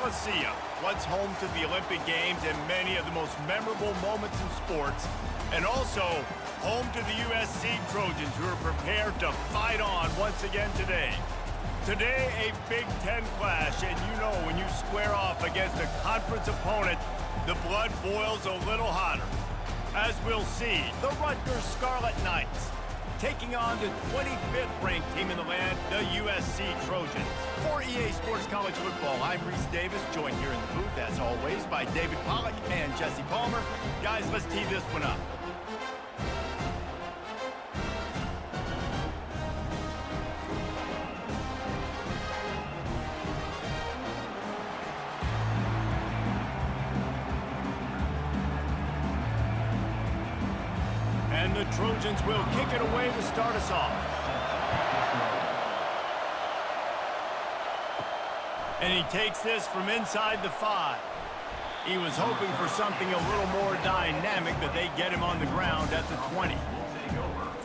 Coliseum, once home to the Olympic Games and many of the most memorable moments in sports, and also home to the USC Trojans, who are prepared to fight on once again today. Today, a Big Ten clash, and you know when you square off against a conference opponent, the blood boils a little hotter. As we'll see, the Rutgers Scarlet Knights taking on the 25th ranked team in the land, the USC Trojans. For EA Sports College Football, I'm Reese Davis, joined here in the booth, as always, by David Pollack and Jesse Palmer. Guys, let's tee this one up. And the Trojans will kick it away to start us off. And he takes this from inside the 5. He was hoping for something a little more dynamic, but they get him on the ground at the 20.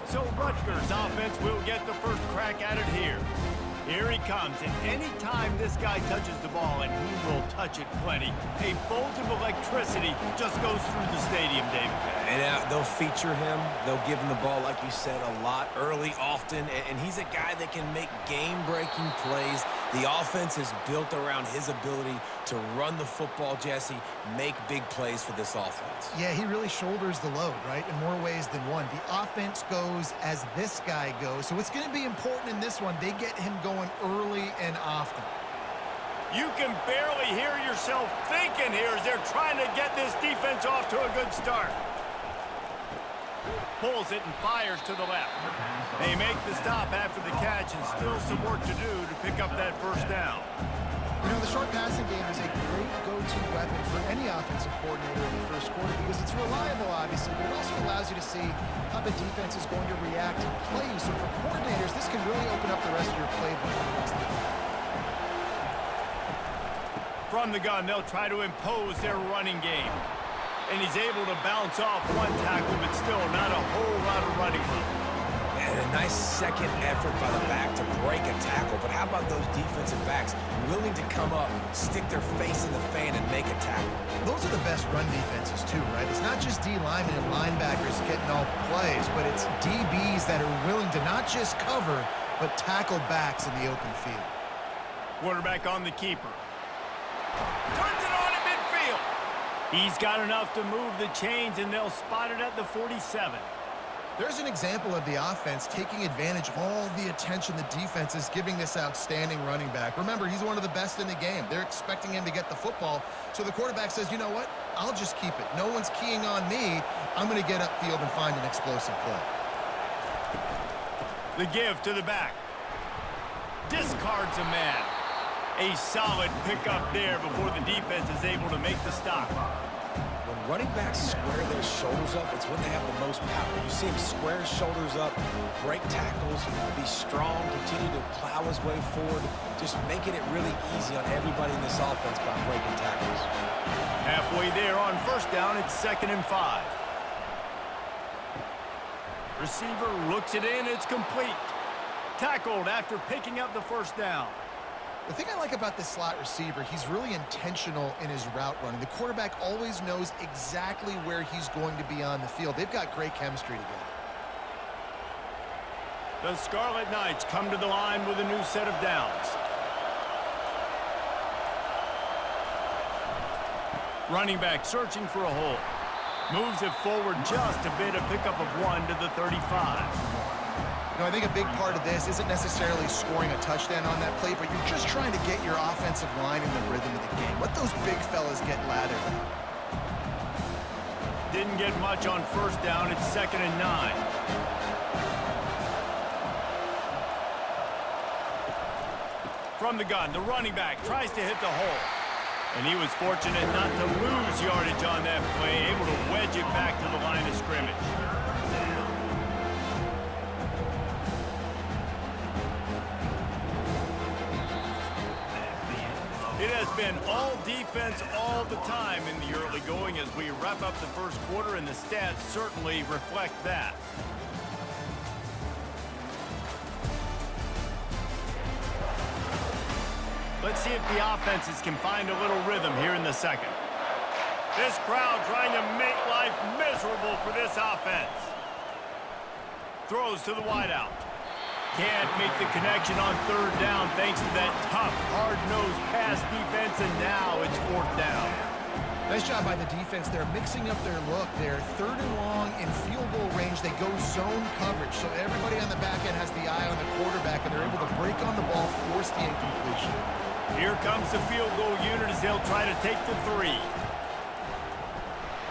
So Rutgers offense will get the first crack at it here. Here he comes, and any time this guy touches the ball, and he will touch it plenty, a bolt of electricity just goes through the stadium, David. And they'll feature him. They'll give him the ball, like you said, a lot, early, often, and he's a guy that can make game-breaking plays. The offense is built around his ability to run the football, Jesse, make big plays for this offense. Yeah, he really shoulders the load, right, in more ways than one. The offense goes as this guy goes, so it's going to be important in this one. They get him going early and often. You can barely hear yourself thinking here as they're trying to get this defense off to a good start. Pulls it and fires to the left. They make the stop after the catch, and still some work to do to pick up that first down. You know, the short passing game is a great go-to weapon for any offensive coordinator in the first quarter because it's reliable, obviously, but it also allows you to see how the defense is going to react and play you. So for coordinators, this can really open up the rest of your playbook for the rest of the game. From the gun, they'll try to impose their running game. And he's able to bounce off one tackle, but still not a whole lot of running room. And a nice second effort by the back to break a tackle. But how about those defensive backs willing to come up, stick their face in the fan, and make a tackle? Those are the best run defenses, too, right? It's not just D linemen and linebackers getting all the plays, but it's DBs that are willing to not just cover, but tackle backs in the open field. Quarterback on the keeper. Turns it on in midfield. He's got enough to move the chains, and they'll spot it at the 47. There's an example of the offense taking advantage of all the attention the defense is giving this outstanding running back. Remember, he's one of the best in the game. They're expecting him to get the football, so the quarterback says, you know what? I'll just keep it. No one's keying on me. I'm going to get upfield and find an explosive play. The give to the back. Discards a man. A solid pickup there before the defense is able to make the stop. When running backs square their shoulders up, it's when they have the most power. You see him square his shoulders up, break tackles, be strong, continue to plow his way forward, just making it really easy on everybody in this offense by breaking tackles. Halfway there on first down, it's 2nd and 5. Receiver looks it in, it's complete. Tackled after picking up the first down. The thing I like about this slot receiver, he's really intentional in his route running. The quarterback always knows exactly where he's going to be on the field. They've got great chemistry together. The Scarlet Knights come to the line with a new set of downs. Running back searching for a hole. Moves it forward just a bit, a pickup of 1 to the 35. You know, I think a big part of this isn't necessarily scoring a touchdown on that play, but you're just trying to get your offensive line in the rhythm of the game. Let those big fellas get lathered. Didn't get much on first down. It's 2nd and 9. From the gun, the running back tries to hit the hole. And he was fortunate not to lose yardage on that play, able to wedge it back to the line of scrimmage. It has been all defense all the time in the early going as we wrap up the first quarter, and the stats certainly reflect that. Let's see if the offenses can find a little rhythm here in the second. This crowd trying to make life miserable for this offense. Throws to the wideout. Can't make the connection on third down thanks to that tough, hard-nosed pass defense, and now it's fourth down. Nice job by the defense. They're mixing up their look. They're third and long in field goal range. They go zone coverage, so everybody on the back end has the eye on the quarterback, and they're able to break on the ball, force the incompletion. Here comes the field goal unit as they'll try to take the 3.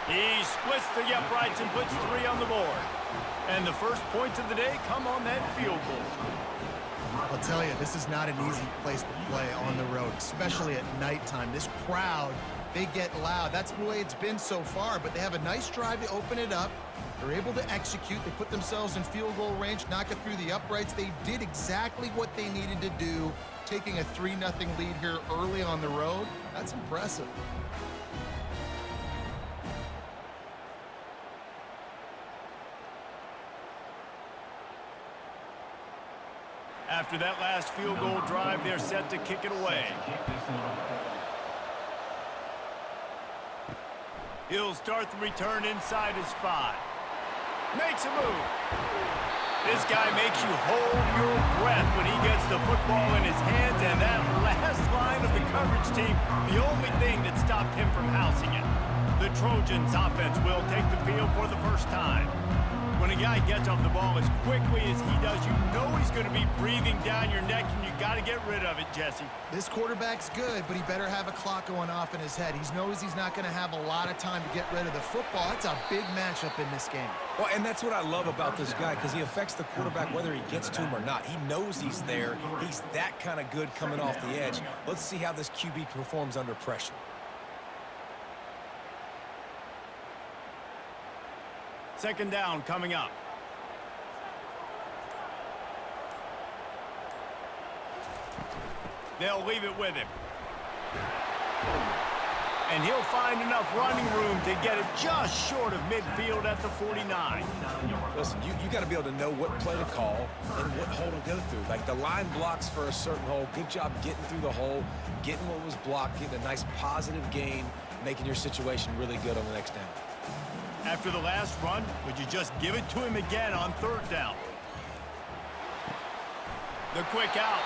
He splits the uprights and puts 3 on the board. And the first points of the day come on that field goal. I'll tell you, this is not an easy place to play on the road, especially at nighttime. This crowd, they get loud. That's the way it's been so far, but they have a nice drive to open it up. They're able to execute. They put themselves in field goal range, knock it through the uprights. They did exactly what they needed to do, taking a 3-0 lead here early on the road. That's impressive. After that last field goal drive, they're set to kick it away. He'll start the return inside his 5. Makes a move. This guy makes you hold your breath when he gets the football in his hands, and that last line of the coverage team, the only thing that stopped him from housing it. The Trojans offense will take the field for the first time. When a guy gets off the ball as quickly as he does, you know he's going to be breathing down your neck, and you got to get rid of it, Jesse. This quarterback's good, but he better have a clock going off in his head. He knows he's not going to have a lot of time to get rid of the football. It's a big matchup in this game. Well, and that's what I love about this guy, because he affects the quarterback whether he gets to him or not. He knows he's there. He's that kind of good coming off the edge. Let's see how this QB performs under pressure. Second down coming up. They'll leave it with him. And he'll find enough running room to get it just short of midfield at the 49. Listen, you got to be able to know what play to call and what hole to go through. Like the line blocks for a certain hole. Good job getting through the hole, getting what was blocked, getting a nice positive gain, making your situation really good on the next down. After the last run, would you just give it to him again on third down? The quick out.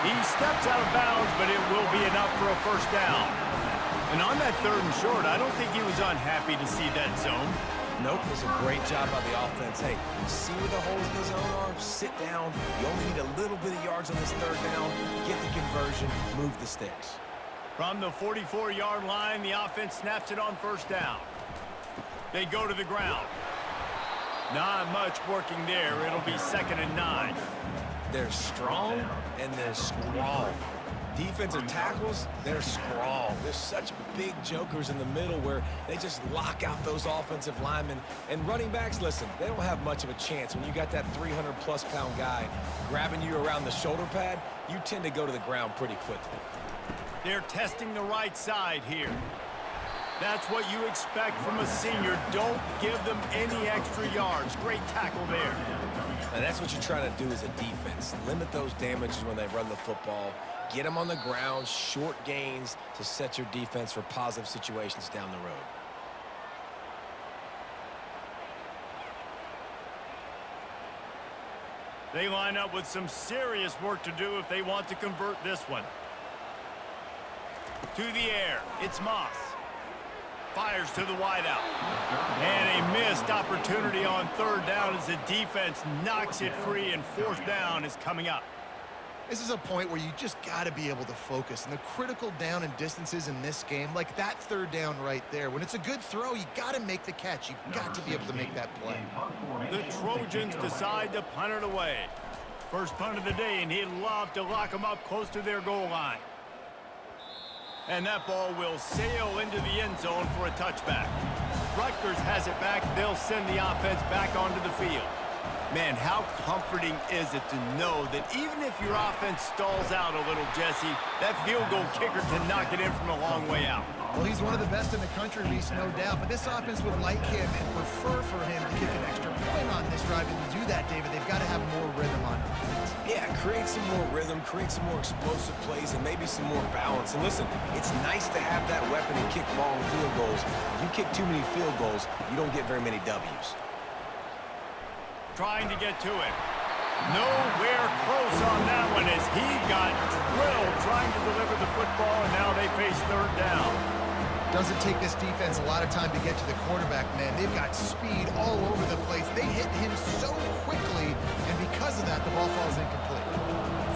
He steps out of bounds, but it will be enough for a first down. And on that third and short, I don't think he was unhappy to see that zone. Nope, it was a great job by the offense. Hey, you see where the holes in the zone are? Sit down. You only need a little bit of yards on this third down. Get the conversion, move the sticks. From the 44-yard line, the offense snaps it on first down. They go to the ground. Not much working there. It'll be 2nd and 9. They're strong and they're strong. Defensive tackles, they're strong. There's such big jokers in the middle where they just lock out those offensive linemen. And running backs, listen, they don't have much of a chance. When you got that 300-plus pound guy grabbing you around the shoulder pad, you tend to go to the ground pretty quickly. They're testing the right side here. That's what you expect from a senior. Don't give them any extra yards. Great tackle there. And that's what you're trying to do as a defense. Limit those damages when they run the football. Get them on the ground, short gains to set your defense for positive situations down the road. They line up with some serious work to do if they want to convert this one. To the air, it's Moss. Fires to the wideout. And a missed opportunity on third down as the defense knocks it free, and fourth down is coming up. This is a point where you just got to be able to focus. And the critical down and distances in this game, like that third down right there, when it's a good throw, you got to make the catch. You've got to be able to make that play. The Trojans decide to punt it away. First punt of the day, and he'd love to lock them up close to their goal line. And that ball will sail into the end zone for a touchback. Rutgers has it back. They'll send the offense back onto the field. Man, how comforting is it to know that even if your offense stalls out a little, Jesse, that field goal kicker can knock it in from a long way out. Well, he's one of the best in the country, Reese, no doubt. But this offense would like him and prefer for him to kick an extra point on this drive. And to do that, David, they've got to have more rhythm on offense. Yeah, create some more rhythm, create some more explosive plays, and maybe some more balance. And listen, it's nice to have that weapon and kick long field goals. If you kick too many field goals, you don't get very many W's. Trying to get to it. Nowhere close on that one as he got drilled trying to deliver the football, and now they face third down. Doesn't take this defense a lot of time to get to the quarterback, man. They've got speed all over the place. They hit him so quickly, and because of that, the ball falls incomplete.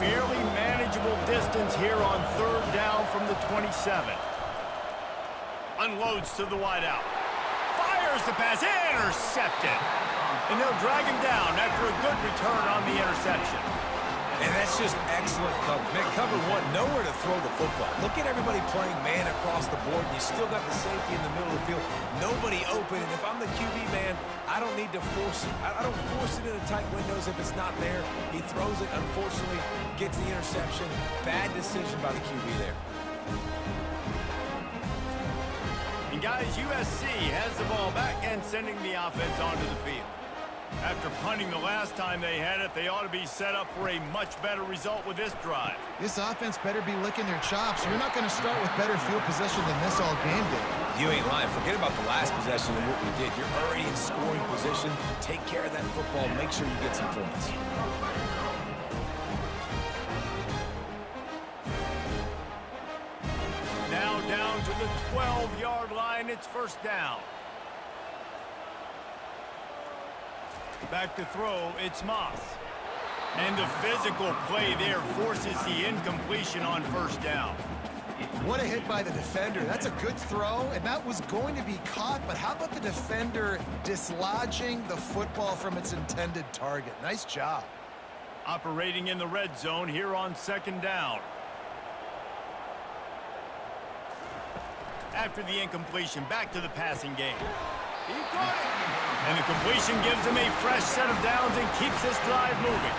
Fairly manageable distance here on third down from the 27. Unloads to the wideout. Fires the pass, intercepted. And they'll drag him down after a good return on the interception. And that's just excellent coverage. Man, cover one, nowhere to throw the football. Look at everybody playing man across the board, and you still got the safety in the middle of the field. Nobody open, and if I'm the QB, man, I don't need to force it. I don't force it into tight windows if it's not there. He throws it, unfortunately, gets the interception. Bad decision by the QB there. And guys, USC has the ball back and sending the offense onto the field. After punting the last time they had it, they ought to be set up for a much better result with this drive. This offense better be licking their chops. You're not going to start with better field possession than this all game did. You ain't lying. Forget about the last possession and what we did. You're already in scoring position. Take care of that football. Make sure you get some points. Now down to the 12-yard line. It's first down. Back to throw, it's Moss. And the physical play there forces the incompletion on first down. What a hit by the defender. That's a good throw, and that was going to be caught, but how about the defender dislodging the football from its intended target? Nice job. Operating in the red zone here on second down. After the incompletion, back to the passing game. He caught it. And the completion gives him a fresh set of downs and keeps this drive moving.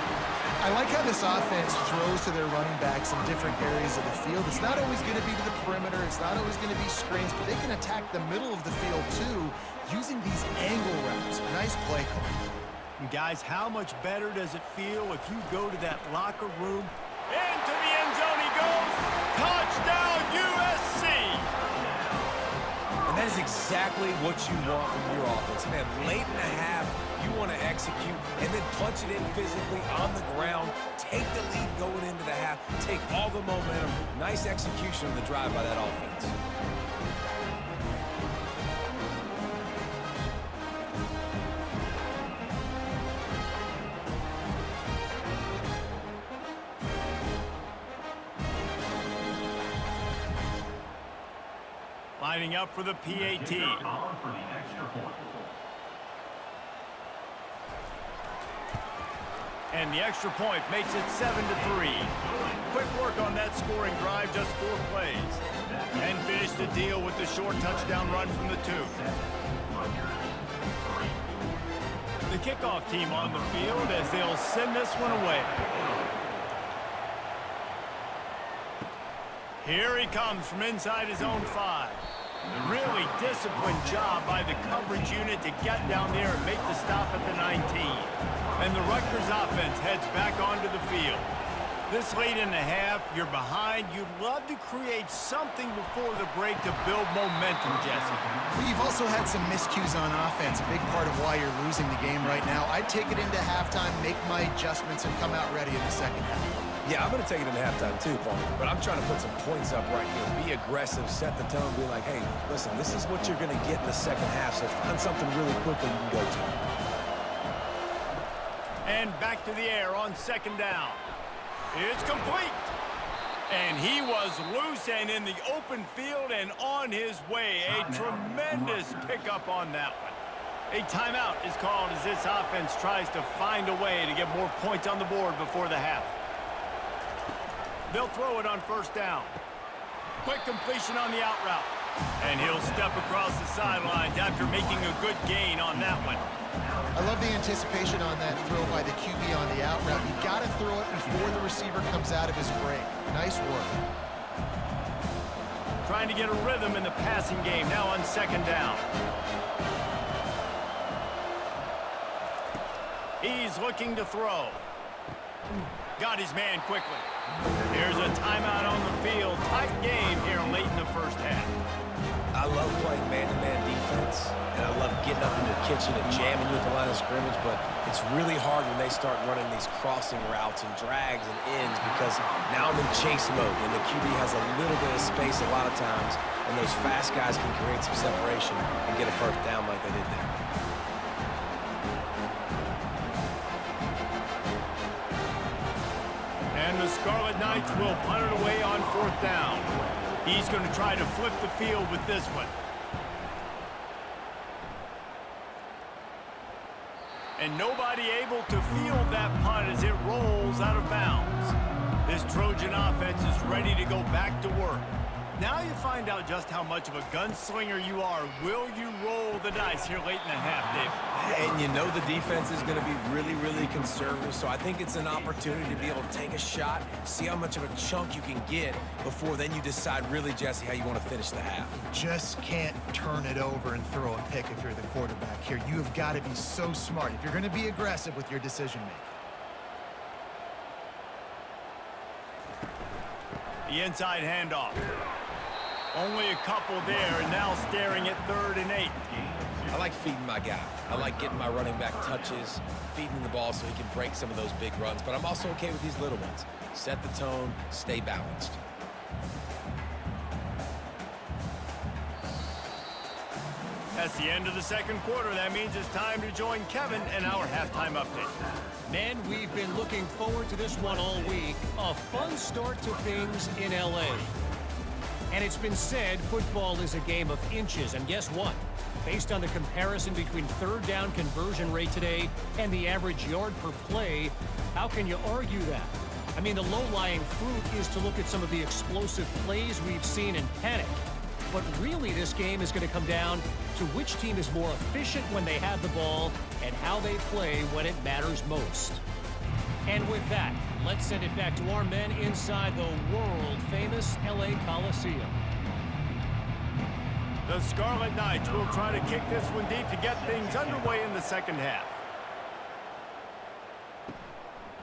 I like how this offense throws to their running backs in different areas of the field. It's not always going to be to the perimeter. It's not always going to be screens, but they can attack the middle of the field, too, using these angle routes. Nice play call. And guys, how much better does it feel if you go to that locker room? Into the end zone he goes. Touchdown, USC! And that is exactly what you want from your offense. Man, late in the half, you want to execute and then punch it in physically on the ground. Take the lead going into the half. Take all the momentum. Nice execution of the drive by that offense. Lining up for the PAT. And the extra point makes it 7-3. Quick work on that scoring drive, just 4 plays. And finish the deal with the short touchdown run from the 2. The kickoff team on the field as they'll send this one away. Here he comes from inside his own 5. Really disciplined job by the coverage unit to get down there and make the stop at the 19. And the Rutgers offense heads back onto the field. This late in the half, you're behind. You'd love to create something before the break to build momentum, Jesse. Well, you've also had some miscues on offense, a big part of why you're losing the game right now. I'd take it into halftime, make my adjustments, and come out ready in the second half. Yeah, I'm going to take it into halftime too, Paul. But I'm trying to put some points up right here. Be aggressive, set the tone, be like, hey, listen, this is what you're going to get in the second half, so find something really quickly you can go to. And back to the air on second down. It's complete. And he was loose and in the open field and on his way. A tremendous pickup on that one. A timeout is called as this offense tries to find a way to get more points on the board before the half. They'll throw it on first down. Quick completion on the out route. And he'll step across the sidelines after making a good gain on that one. I love the anticipation on that throw by the QB on the out route. You got to throw it before the receiver comes out of his break. Nice work. Trying to get a rhythm in the passing game now on second down. He's looking to throw. Got his man quickly. There's a timeout on the field. Tight game here late in the first half. I love playing man-to-man defense, and I love getting up in the kitchen and jamming you at the line of scrimmage, but it's really hard when they start running these crossing routes and drags and ends because now I'm in chase mode, and the QB has a little bit of space a lot of times, and those fast guys can create some separation and get a first down like they did there. And the Scarlet Knights will punt it away on fourth down. He's going to try to flip the field with this one. And nobody able to field that punt as it rolls out of bounds. This Trojan offense is ready to go back to work. Now you find out just how much of a gunslinger you are. Will you roll the dice here late in the half, Dave? And you know the defense is going to be really, really conservative, so I think it's an opportunity to be able to take a shot, see how much of a chunk you can get before then you decide really, Jesse, how you want to finish the half. Just can't turn it over and throw a pick if you're the quarterback here. You have got to be so smart if you're going to be aggressive with your decision-making. The inside handoff. Only a couple there, and now staring at 3rd and 8. I like feeding my guy. I like getting my running back touches, feeding the ball so he can break some of those big runs, but I'm also okay with these little ones. Set the tone, stay balanced. That's the end of the second quarter. That means it's time to join Kevin and our halftime update. Men, we've been looking forward to this one all week. A fun start to things in L.A. And it's been said football is a game of inches. And guess what? Based on the comparison between third down conversion rate today and the average yard per play, how can you argue that? I mean, the low-lying fruit is to look at some of the explosive plays we've seen and panic. But really, this game is going to come down to which team is more efficient when they have the ball and how they play when it matters most. And with that, let's send it back to our men inside the world-famous L.A. Coliseum. The Scarlet Knights will try to kick this one deep to get things underway in the second half.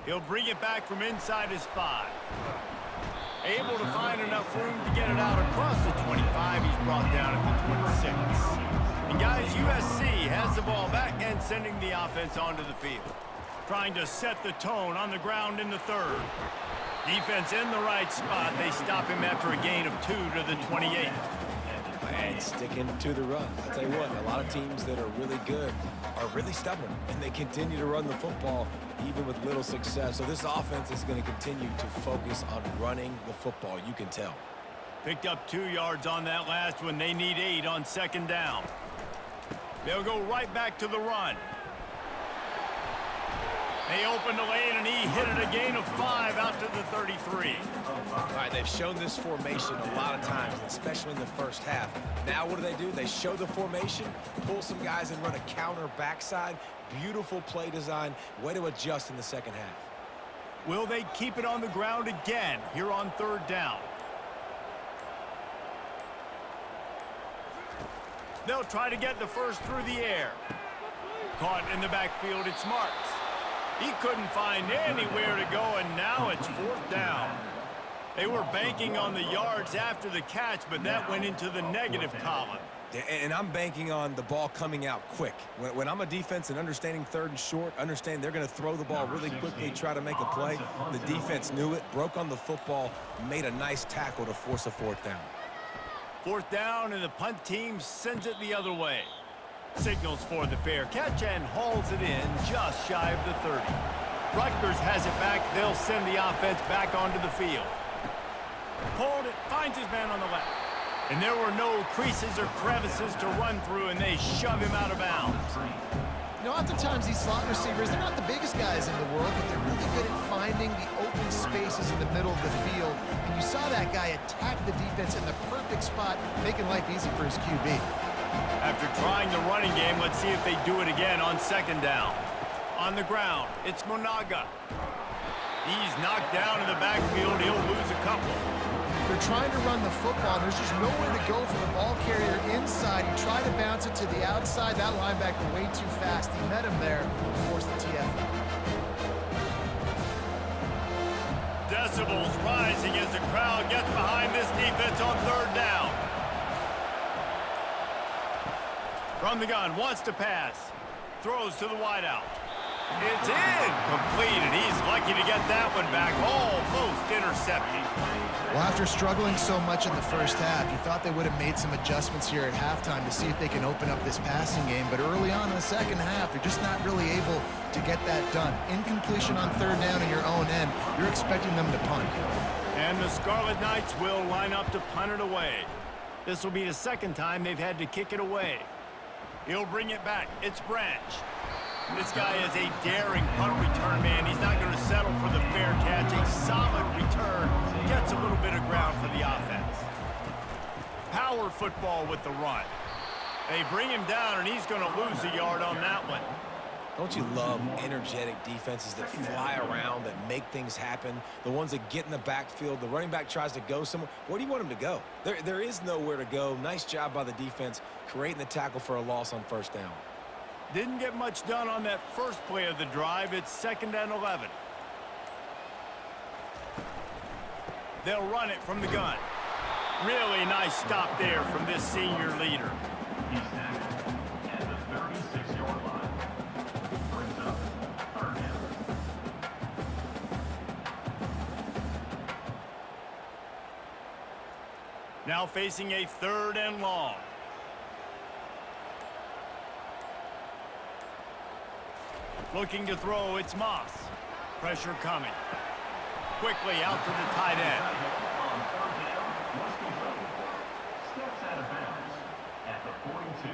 He'll bring it back from inside his 5. Able to find enough room to get it out across the 25. He's brought down at the 26. And guys, USC has the ball back and sending the offense onto the field. Trying to set the tone on the ground in the 3rd. Defense in the right spot. They stop him after a gain of 2 to the 28. And sticking to the run. I'll tell you what, a lot of teams that are really good are really stubborn, and they continue to run the football even with little success. So this offense is going to continue to focus on running the football, you can tell. Picked up 2 yards on that last one. They need 8 on second down. They'll go right back to the run. They opened the lane, and he hit it a gain of 5 out to the 33. All right, they've shown this formation a lot of times, especially in the first half. Now what do? They show the formation, pull some guys and run a counter backside. Beautiful play design. Way to adjust in the second half. Will they keep it on the ground again here on 3rd down? They'll try to get the first through the air. Caught in the backfield, it's Marks. He couldn't find anywhere to go, and now it's 4th down. They were banking on the yards after the catch, but that went into the negative column. And I'm banking on the ball coming out quick. When I'm a defense and understanding 3rd and short, understand they're going to throw the ball really quickly, try to make a play. The defense knew it, broke on the football, made a nice tackle to force a 4th down. 4th down, and the punt team sends it the other way. Signals for the fair catch and hauls it in just shy of the 30. Rutgers has it back. They'll send the offense back onto the field. Pulled it, finds his man on the left. And there were no creases or crevices to run through, and they shove him out of bounds. You know, oftentimes these slot receivers, they're not the biggest guys in the world, but they're really good at finding the open spaces in the middle of the field. And you saw that guy attack the defense in the perfect spot, making life easy for his QB. After trying the running game, let's see if they do it again on second down. On the ground, it's Monaga. He's knocked down in the backfield. He'll lose a couple. They're trying to run the football. There's just nowhere to go for the ball carrier inside. He tried to bounce it to the outside. That linebacker way too fast. He met him there and forced the TFL. Decibels rising as the crowd gets behind this defense on third down. From the gun, wants to pass. Throws to the wideout. It's in. Complete, and he's lucky to get that one back. Almost intercepted. Well, after struggling so much in the first half, you thought they would have made some adjustments here at halftime to see if they can open up this passing game. But early on in the second half, they're just not really able to get that done. Incompletion on third down in your own end, you're expecting them to punt. And the Scarlet Knights will line up to punt it away. This will be the second time they've had to kick it away. He'll bring it back. It's Branch. This guy is a daring punt return man. He's not going to settle for the fair catch. A solid return. Gets a little bit of ground for the offense. Power football with the run. They bring him down, and he's going to lose a yard on that one. Don't you love energetic defenses that fly around, that make things happen? The ones that get in the backfield, the running back tries to go somewhere. Where do you want him to go? There is nowhere to go. Nice job by the defense, creating the tackle for a loss on first down. Didn't get much done on that first play of the drive. It's 2nd and 11. They'll run it from the gun. Really nice stop there from this senior leader. He's tackled at the 36-yard line. Brings up third down. Now facing a 3rd and long. Looking to throw, it's Moss. Pressure coming. Quickly out to the tight end. On third down, steps out of bounds at the 42.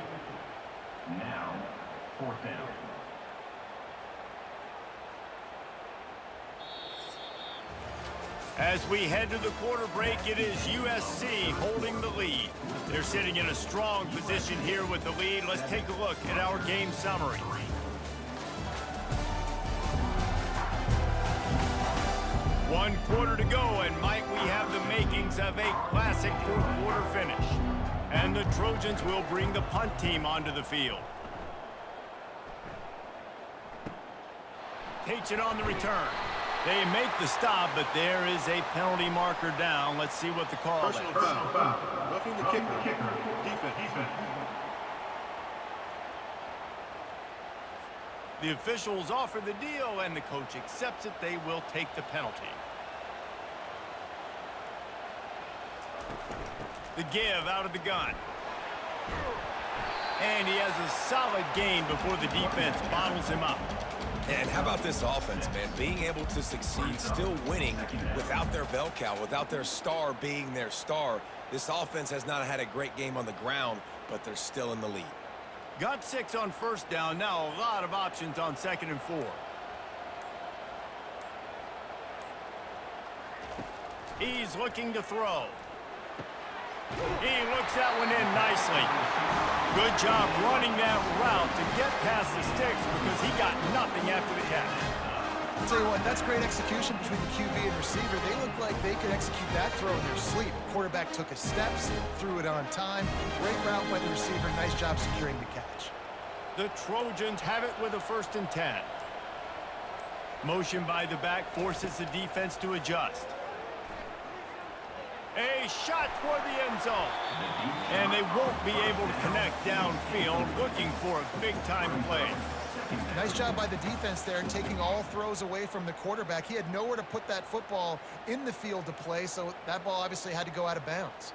Now, 4th down. As we head to the quarter break, it is USC holding the lead. They're sitting in a strong position here with the lead. Let's take a look at our game summary. One quarter to go, and might we have the makings of a classic fourth quarter finish. And the Trojans will bring the punt team onto the field. Takes it on the return. They make the stop, but there is a penalty marker down. Let's see what the call is. Personal foul. Roughing the kicker. Defense. The officials offer the deal, and the coach accepts it. They will take the penalty. The give out of the gun. And he has a solid gain before the defense bottles him up. And how about this offense, man? Being able to succeed, still winning without their bell cow, without their star being their star. This offense has not had a great game on the ground, but they're still in the lead. Got 6 on first down. Now a lot of options on 2nd and 4. He's looking to throw. He looks that one in nicely. Good job running that route to get past the sticks because he got nothing after the catch. I'll tell you what, that's great execution between the QB and receiver. They look like they could execute that throw in their sleep. Quarterback took his steps, threw it on time. Great route by the receiver. Nice job securing the catch. The Trojans have it with a 1st and 10. Motion by the back forces the defense to adjust. A shot toward the end zone. And they won't be able to connect downfield, looking for a big-time play. Nice job by the defense there, taking all throws away from the quarterback. He had nowhere to put that football in the field to play, so that ball obviously had to go out of bounds.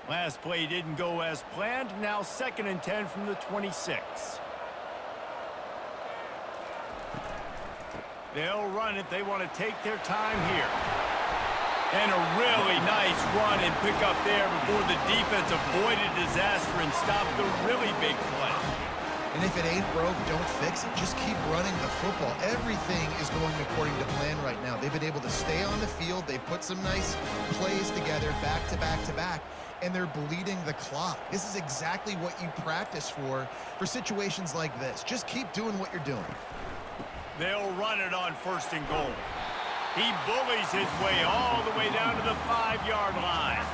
Last play didn't go as planned. Now 2nd and 10 from the 26. They'll run it. They want to take their time here. And a really nice run and pick up there before the defense avoided disaster and stopped the really big play. And if it ain't broke, don't fix it. Just keep running the football. Everything is going according to plan right now. They've been able to stay on the field. They put some nice plays together back to back to back, and they're bleeding the clock. This is exactly what you practice for situations like this. Just keep doing what you're doing. They'll run it on 1st and goal. He bullies his way all the way down to the 5-yard line.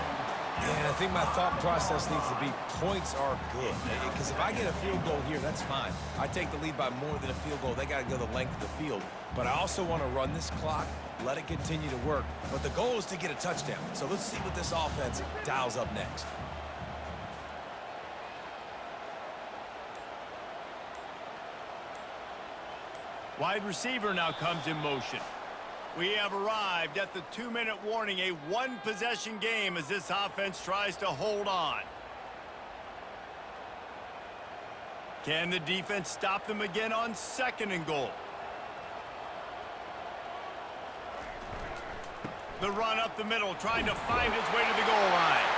Yeah, I think my thought process needs to be points are good. Because if I get a field goal here, that's fine. I take the lead by more than a field goal. They got to go the length of the field. But I also want to run this clock, let it continue to work. But the goal is to get a touchdown. So let's see what this offense dials up next. Wide receiver now comes in motion. We have arrived at the 2-minute warning, a one-possession game as this offense tries to hold on. Can the defense stop them again on 2nd and goal? The run up the middle, trying to find his way to the goal line.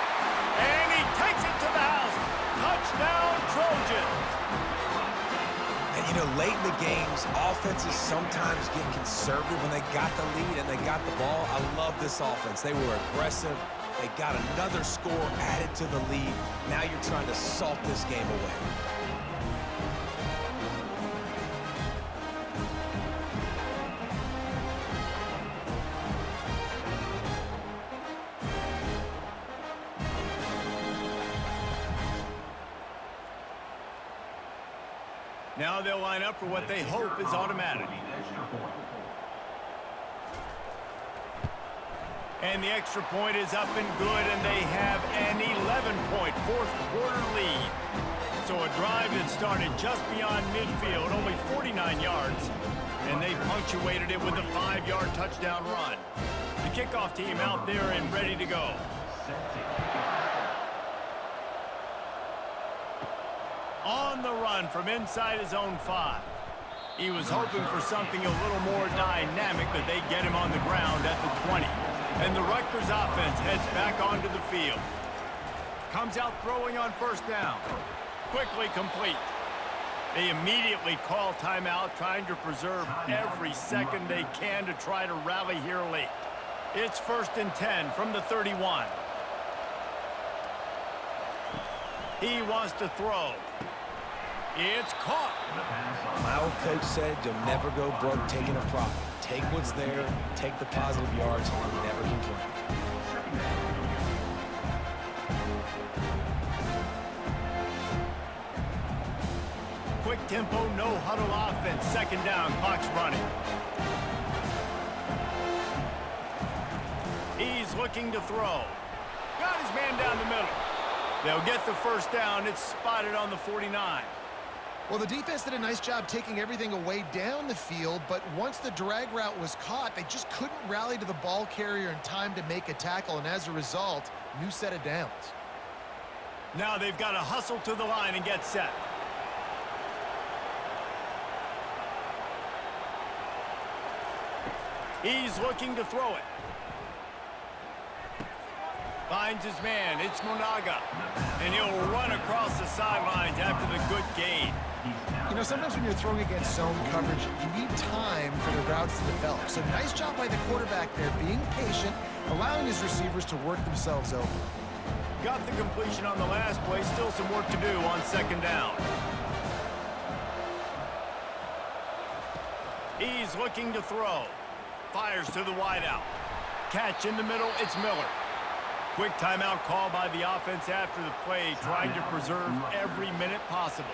And he takes it to the house. Touchdown, Trojans. And, you know, late in the games, offenses sometimes get conservative when they got the lead and they got the ball. I love this offense. They were aggressive. They got another score added to the lead. Now you're trying to salt this game away. Now they'll line up for what they hope is automatic. And the extra point is up and good, and they have an 11-point fourth-quarter lead. So a drive that started just beyond midfield, only 49 yards, and they punctuated it with a 5-yard touchdown run. The kickoff team out there and ready to go. On the run from inside his own 5. He was hoping for something a little more dynamic, but they get him on the ground at the 20. And the Rutgers offense heads back onto the field. Comes out throwing on 1st down. Quickly complete. They immediately call timeout, trying to preserve every second they can to try to rally here late. It's 1st and 10 from the 31. He wants to throw. It's caught. My old coach said you'll never go broke taking a profit. Take what's there, take the positive yards, and never complain. Quick tempo, no huddle offense. 2nd down, clock's running. He's looking to throw. Got his man down the middle. They'll get the 1st down. It's spotted on the 49. Well, the defense did a nice job taking everything away down the field, but once the drag route was caught, they just couldn't rally to the ball carrier in time to make a tackle, and as a result, new set of downs. Now they've got to hustle to the line and get set. He's looking to throw it. Finds his man. It's Monaga. And he'll run across the sidelines after the good gain. You know, sometimes when you're throwing against zone coverage, you need time for the routes to develop. So nice job by the quarterback there, being patient, allowing his receivers to work themselves over. Got the completion on the last play. Still some work to do on 2nd down. He's looking to throw. Fires to the wideout. Catch in the middle. It's Miller. Quick timeout call by the offense after the play, trying to preserve every minute possible.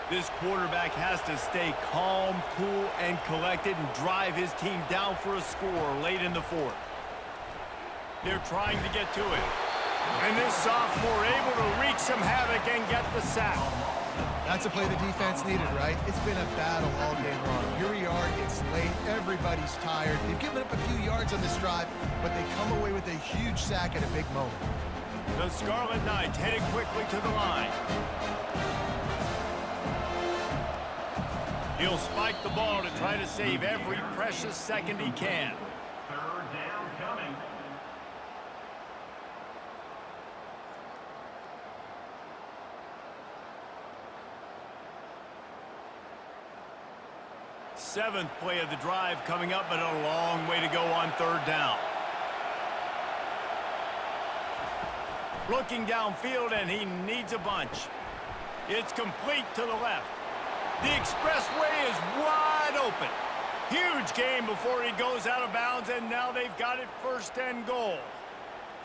This quarterback has to stay calm, cool, and collected and drive his team down for a score late in the 4th. They're trying to get to it. And this sophomore able to wreak some havoc and get the sack. That's a play the defense needed, right? It's been a battle all game long. Here we are, it's late, everybody's tired. They've given up a few yards on this drive, but they come away with a huge sack at a big moment. The Scarlet Knights headed quickly to the line. He'll spike the ball to try to save every precious second he can. 3rd down coming. 7th play of the drive coming up, but a long way to go on 3rd down. Looking downfield, and he needs a bunch. It's complete to the left. The expressway is wide open. Huge gain before he goes out of bounds, and now they've got it 1st and goal.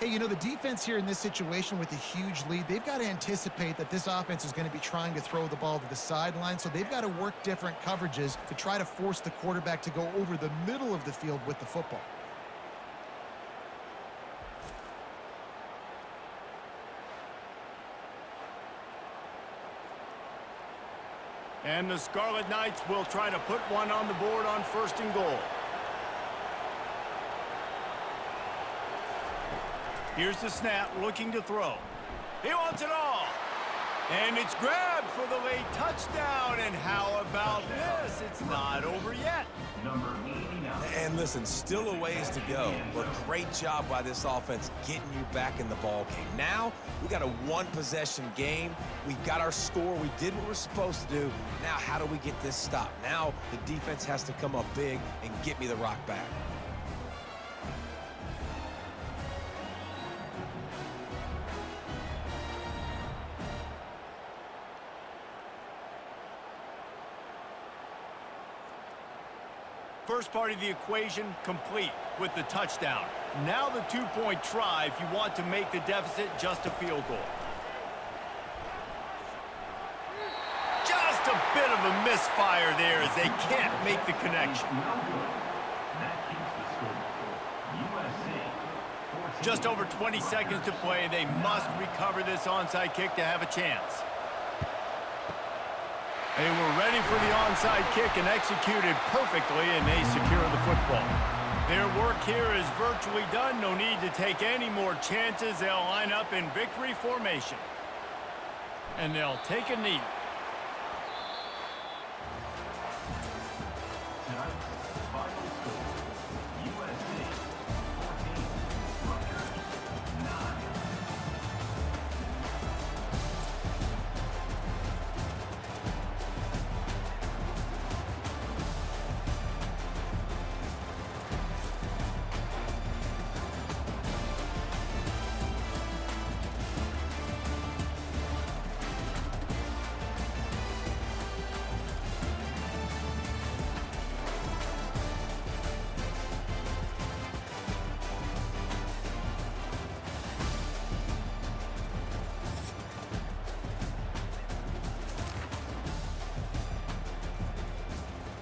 Hey, you know, the defense here in this situation with a huge lead, they've got to anticipate that this offense is going to be trying to throw the ball to the sideline, so they've got to work different coverages to try to force the quarterback to go over the middle of the field with the football. And the Scarlet Knights will try to put one on the board on 1st and goal. Here's the snap, looking to throw. He wants it all. And it's grabbed for the late touchdown. And how about this? It's not over yet. Number 89. And listen, still a ways to go, but great job by this offense getting you back in the ball game. Now, we got a 1-possession game. We got our score. We did what we're supposed to do. Now, how do we get this stopped? Now, the defense has to come up big and get me the rock back. First part of the equation complete with the touchdown. Now the 2-point try if you want to make the deficit just a field goal. Just a bit of a misfire there as they can't make the connection. That keeps the score. USC. Just over 20 seconds to play. They must recover this onside kick to have a chance. They were ready for the onside kick and executed perfectly, and they secure the football. Their work here is virtually done. No need to take any more chances. They'll line up in victory formation. And they'll take a knee.